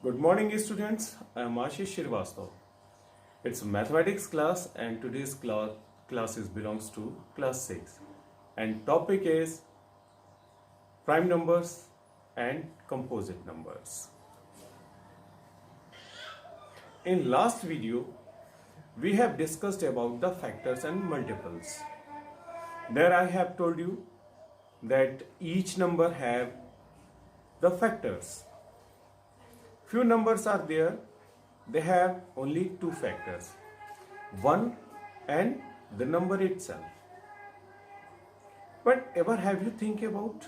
Good morning, students. I am Ashish Shrivastava. It's a mathematics class, and today's class belongs to class 6. And topic is prime numbers and composite numbers. In last video, we have discussed about the factors and multiples. There I have told you that each number have the factors. Few numbers are there, they have only two factors, 1 and the number itself. But ever have you think about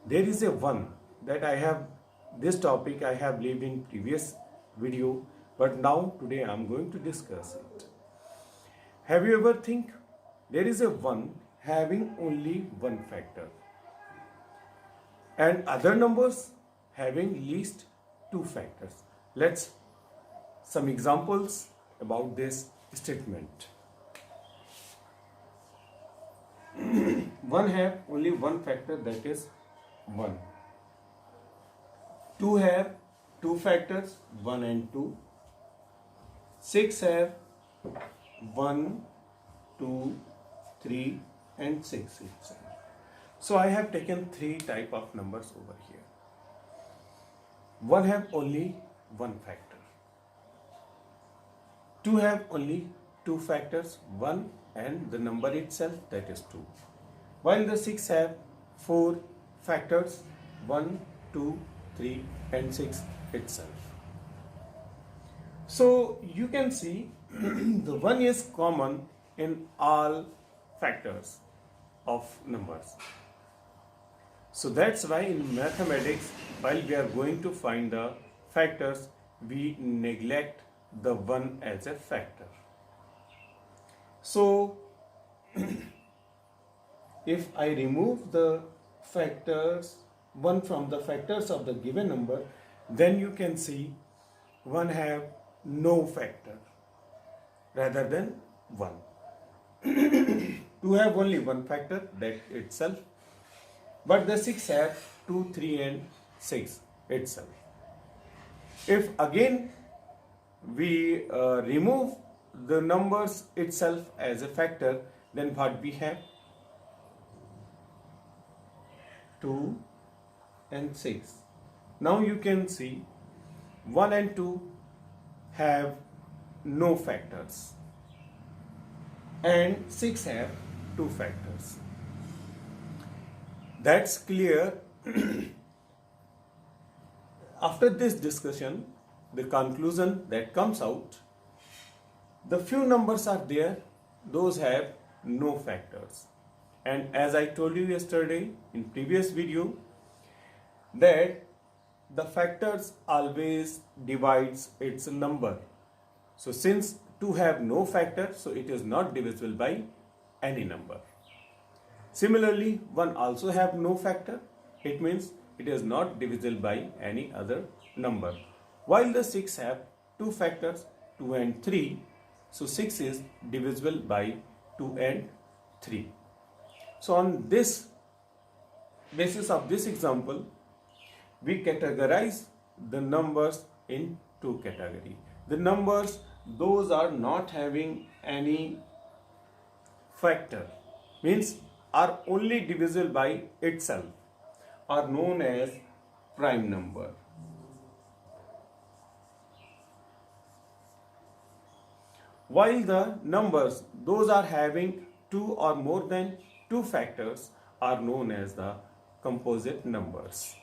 there is a 1 that I have, this topic I have lived in previous video, but now today I am going to discuss it. Have you ever think there is a 1 having only one factor and other numbers having least two factors? Let's some examples about this statement. 1 have only one factor, that is 1. 2 have two factors, 1 and 2. 6 have 1, 2, 3 and 6 itself. So I have taken three type of numbers over here. 1 have only one factor. 2 have only two factors, 1 and the number itself, that is 2. While the 6 have 4 factors, 1, 2, 3 and 6 itself. So you can see the 1 is common in all factors of numbers. So that's why in mathematics, while we are going to find the factors, we neglect the 1 as a factor. So if I remove the factors, 1 from the factors of the given number, then you can see 1 have no factor rather than 1. 2 have only one factor, that itself. But the 6 have 2, 3 and 6 itself. If again we remove the numbers itself as a factor, then what we have? 2 and 6. Now you can see 1 and 2 have no factors and 6 have two factors. That's clear. After this discussion, the conclusion that comes out, the few numbers are there, those have no factors. And as I told you yesterday in previous video, that the factors always divides its number. So since 2 have no factor, so it is not divisible by any number. Similarly, 1 also have no factor, it means it is not divisible by any other number. While the 6 have two factors, 2 and 3, so 6 is divisible by 2 and 3. So on this basis of this example, we categorize the numbers in two categories. The numbers, those are not having any factor, means are only divisible by itself, are known as prime number. While the numbers, those are having two or more than two factors, are known as the composite numbers.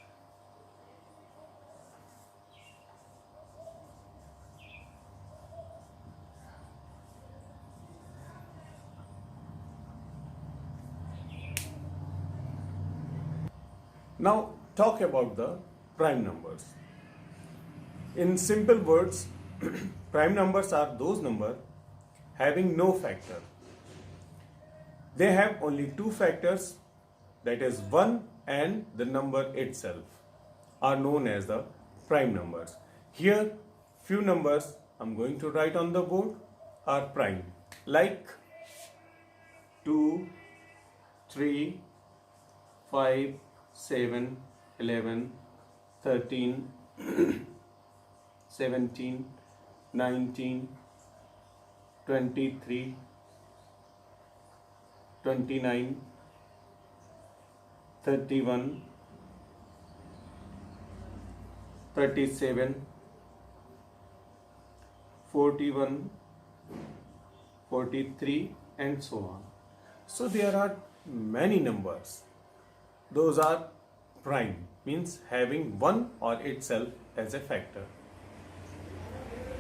Now talk about the prime numbers. In simple words, prime numbers are those numbers having no factor. They have only two factors, that is 1 and the number itself, are known as the prime numbers. Here few numbers I'm going to write on the board are prime, like 2, 3, 5, 7, 11, 13, 17, 19, 23, 29, 31, 37, 41, 43, and so on. So there are many numbers. Those are prime, means having one or itself as a factor.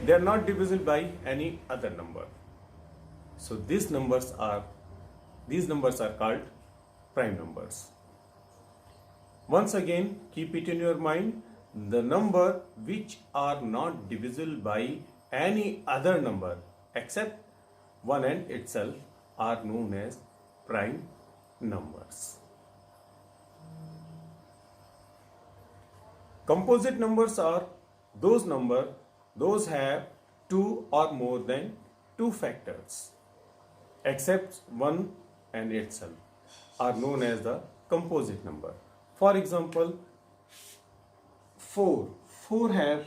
They are not divisible by any other number. So these numbers are called prime numbers. Once again, keep it in your mind, the number which are not divisible by any other number except one and itself are known as prime numbers. Composite numbers are those have two or more than two factors except one and itself are known as the composite number. For example, 4 have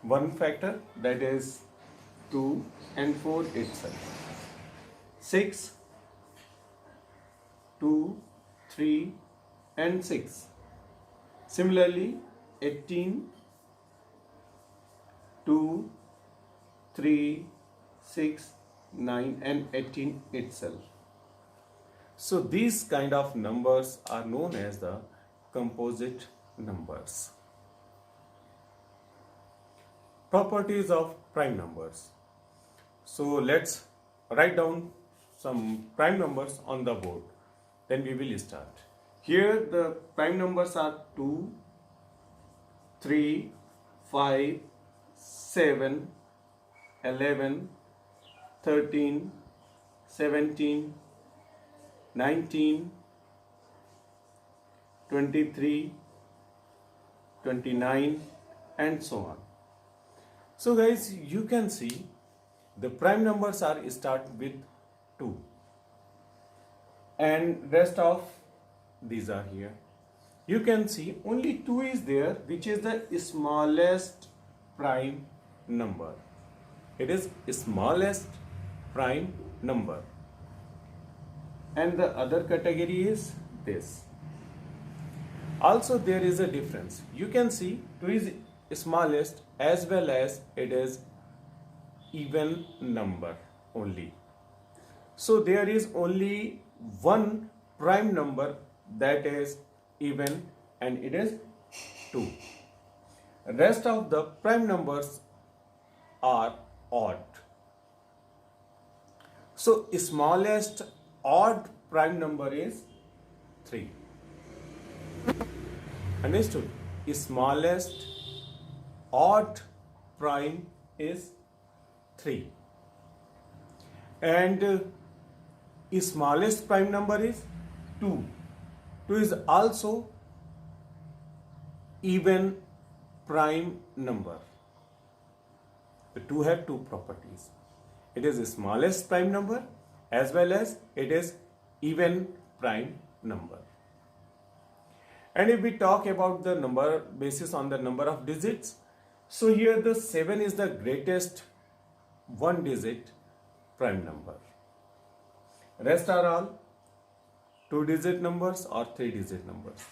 one factor, that is 2 and 4 itself. 6, 2, 3 and 6. Similarly, 18, 2, 3, 6, 9 and 18 itself. So these kind of numbers are known as the composite numbers. Properties of prime numbers. So let's write down some prime numbers on the board. Then we will start. Here the prime numbers are 2, 3, 5, 7, 11, 13, 17, 19, 23, 29 and so on. So guys, you can see the prime numbers are start with 2 and rest of these are here. You can see only 2 is there, which is the smallest prime number. It is smallest prime number. And the other category is this. Also there is a difference. You can see 2 is smallest as well as it is even number only. So there is only one prime number that is even and it is 2. Rest of the prime numbers are odd. So smallest odd prime number is 3. Understood? Smallest odd prime is 3. And smallest prime number is 2. 2 is also even prime number. The 2 have two properties. It is the smallest prime number as well as it is even prime number. And if we talk about the number basis on the number of digits, so here the 7 is the greatest one digit prime number. Rest are all 2 digit numbers or 3 digit numbers.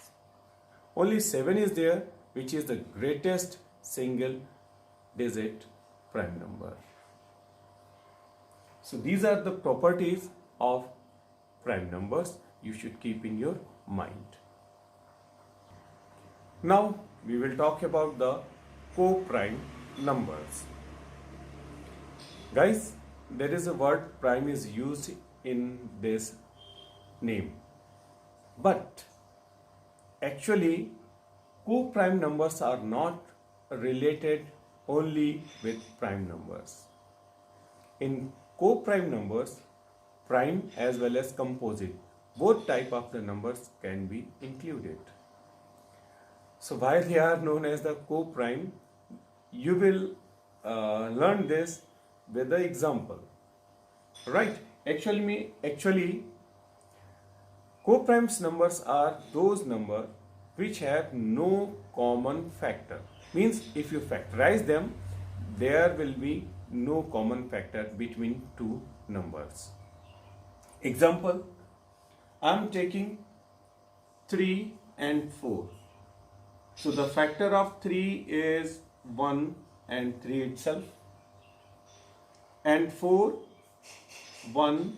Only 7 is there, which is the greatest single digit prime number. So these are the properties of prime numbers you should keep in your mind. Now we will talk about the co-prime numbers. Guys, there is a word prime is used in this name, but actually co-prime numbers are not related only with prime numbers. In co-prime numbers, prime as well as composite, both type of the numbers can be included. So why they are known as the co-prime, you will learn this with the example, right? Actually co-prime numbers are those numbers which have no common factor. Means if you factorize them, there will be no common factor between two numbers. Example, I am taking 3 and 4. So the factor of 3 is 1 and 3 itself, and 4, 1,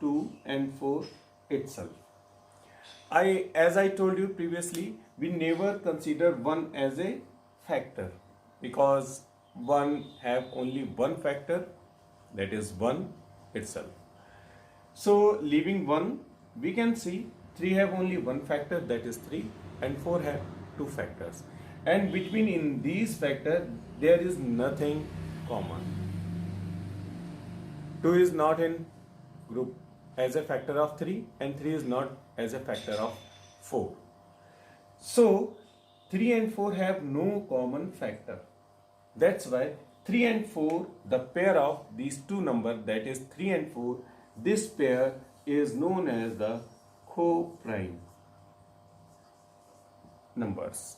2 and 4 itself. As I told you previously, we never consider 1 as a factor because 1 have only one factor, that is 1 itself. So leaving 1, we can see 3 have only one factor, that is 3, and 4 have two factors. And between in these factors, there is nothing common. 2 is not in group as a factor of 3 and 3 is not as a factor of 4. So 3 and 4 have no common factor. That's why 3 and 4, the pair of these two numbers, that is 3 and 4, this pair is known as the co-prime numbers.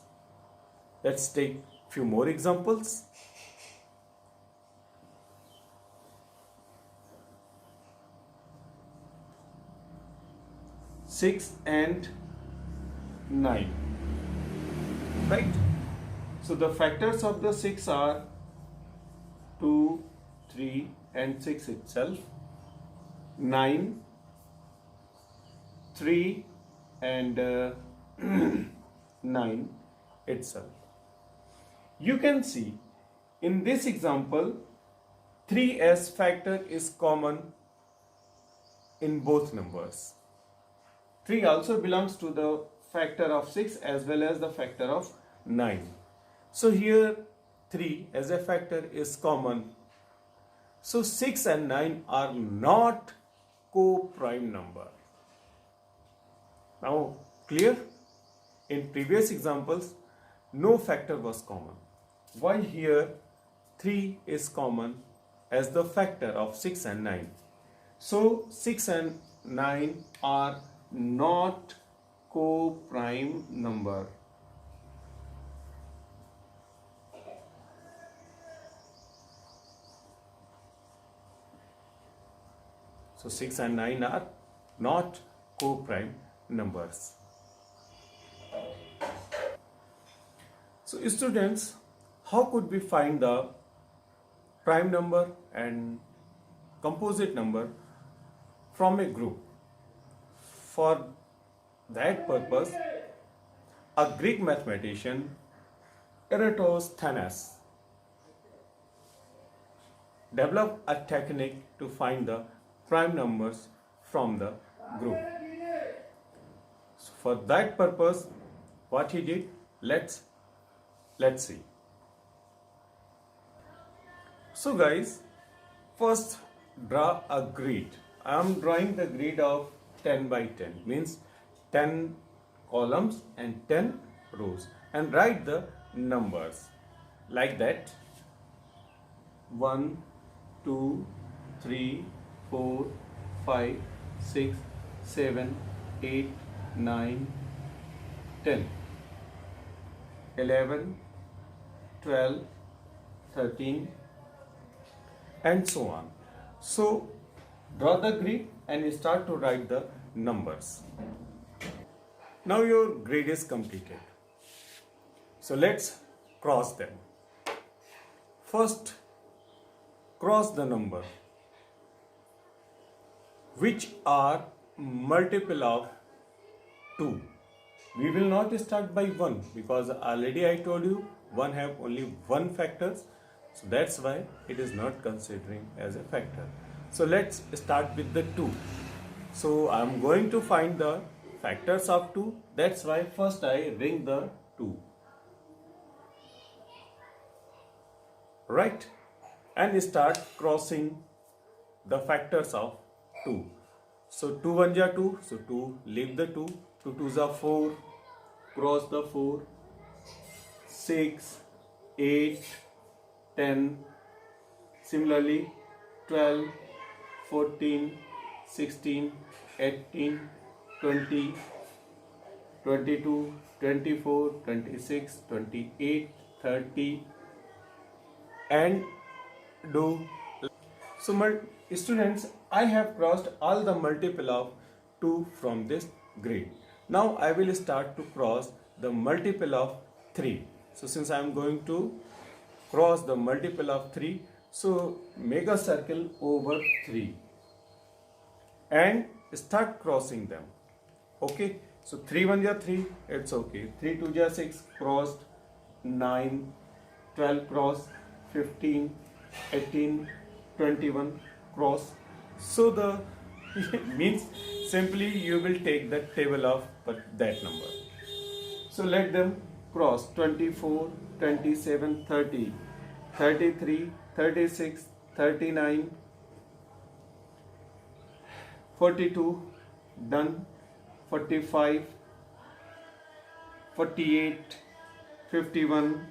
Let's take few more examples. 6 and 9, right? So the factors of the 6 are 2, 3 and 6 itself, 9, 3 and 9 itself. You can see in this example 3 as factor is common in both numbers. 3 also belongs to the factor of 6 as well as the factor of 9. So here 3 as a factor is common. So 6 and 9 are not co-prime number. Now clear? In previous examples, no factor was common. Why here 3 is common as the factor of 6 and 9? So 6 and 9 are not co-prime number. So 6 and 9 are not co-prime numbers. So students, how could we find the prime number and composite number from a group? For that purpose, a Greek mathematician, Eratosthenes, developed a technique to find the prime numbers from the group. So for that purpose, what he did, let's see. So guys, first draw a grid. I am drawing the grid of 10 by 10, means 10 columns and 10 rows, and write the numbers like that: 1, 2, 3, 4, 5, 6, 7, 8, 9, 10, 11, 12, 13 and so on. So draw the grid and start to write the numbers. Now your grid is completed. So let's cross them. First, cross the number which are multiple of 2. We will not start by 1 because already I told you 1 have only one factor. So that's why it is not considering as a factor. So let's start with the 2. So I am going to find the factors of 2. That's why first I ring the 2. Right? And start crossing the factors of 2. So 2 1 ja 2. So 2, leave the 2. 2 2 ja 4. Cross the 4. 6, 8, 10. Similarly 12, 14, 16, 18, 20, 22, 24, 26, 28, 30 and do. So students, I have crossed all the multiple of 2 from this grid. Now I will start to cross the multiple of 3. So since I am going to cross the multiple of 3, so make a circle over 3 and start crossing them. Okay, so 3 1 ja 3, it's okay. 3 2 ja 6, crossed. 9, 12 cross, 15, 18, 21 cross. So the means simply you will take the table of that number. So let them cross 24, 27, 30, 33, 36, 39, 42, done, 45, 48, 51,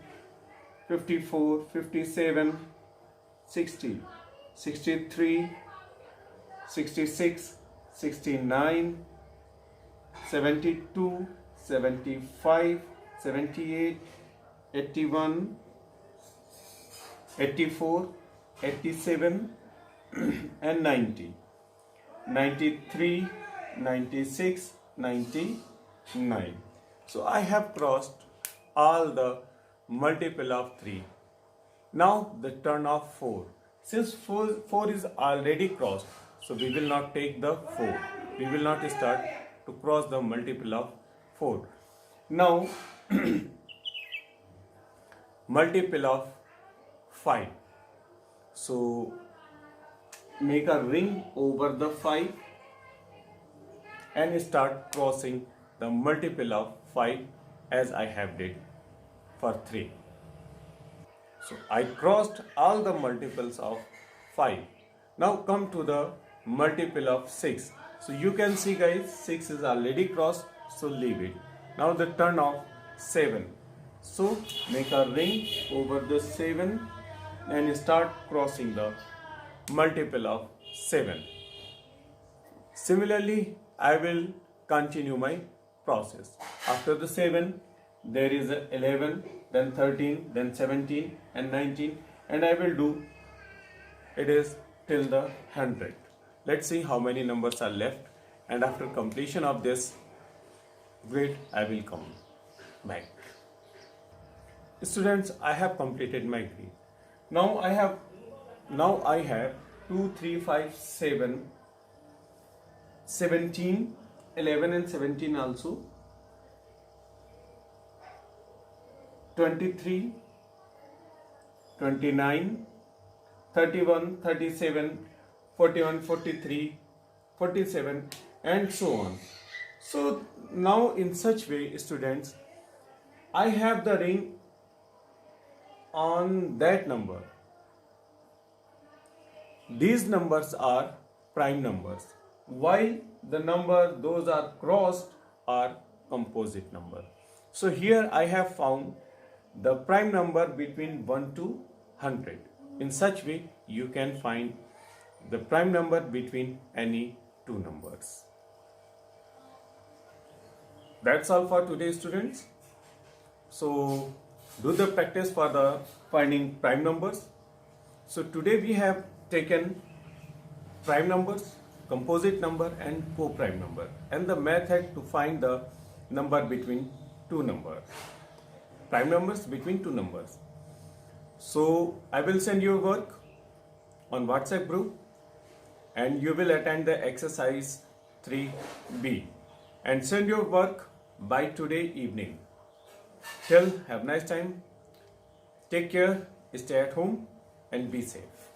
54, 57, 60, 63, 66, 69, 72, 75, 78, 81, 84, 87 and 90, 93, 96, 99. So I have crossed all the multiple of 3. Now the turn of 4. Since 4 is already crossed, so we will not take the 4. We will not start to cross the multiple of 4. Now multiple of 5. So make a ring over the 5 and start crossing the multiple of 5 as I have did for 3. So I crossed all the multiples of 5. Now come to the multiple of 6. So you can see guys, 6 is already crossed, so leave it. Now the turn of 7. So make a ring over the 7 and start crossing the multiple of 7. Similarly, I will continue my process. After the 7, there is a 11, then 13, then 17 and 19, and I will do it is till the 100. Let's see how many numbers are left, and after completion of this grid I will come back. Students, I have completed my grid. Now I have 2, 3, 5, 7, 17, 11 and 17 also, 23, 29, 31, 37, 41, 43, 47 and so on. So now in such way, students, I have the ring on that number. These numbers are prime numbers, while the number those are crossed are composite number. So here I have found the prime number between 1 to 100. In such way you can find the prime number between any two numbers. That's all for today, students. So do the practice for the finding prime numbers. So today we have taken prime numbers, composite number and co-prime number, and the method to find the number between two numbers, prime numbers between two numbers. So I will send you work on WhatsApp group and you will attend the exercise 3B and send your work by today evening. Till have a nice time, take care, stay at home and be safe.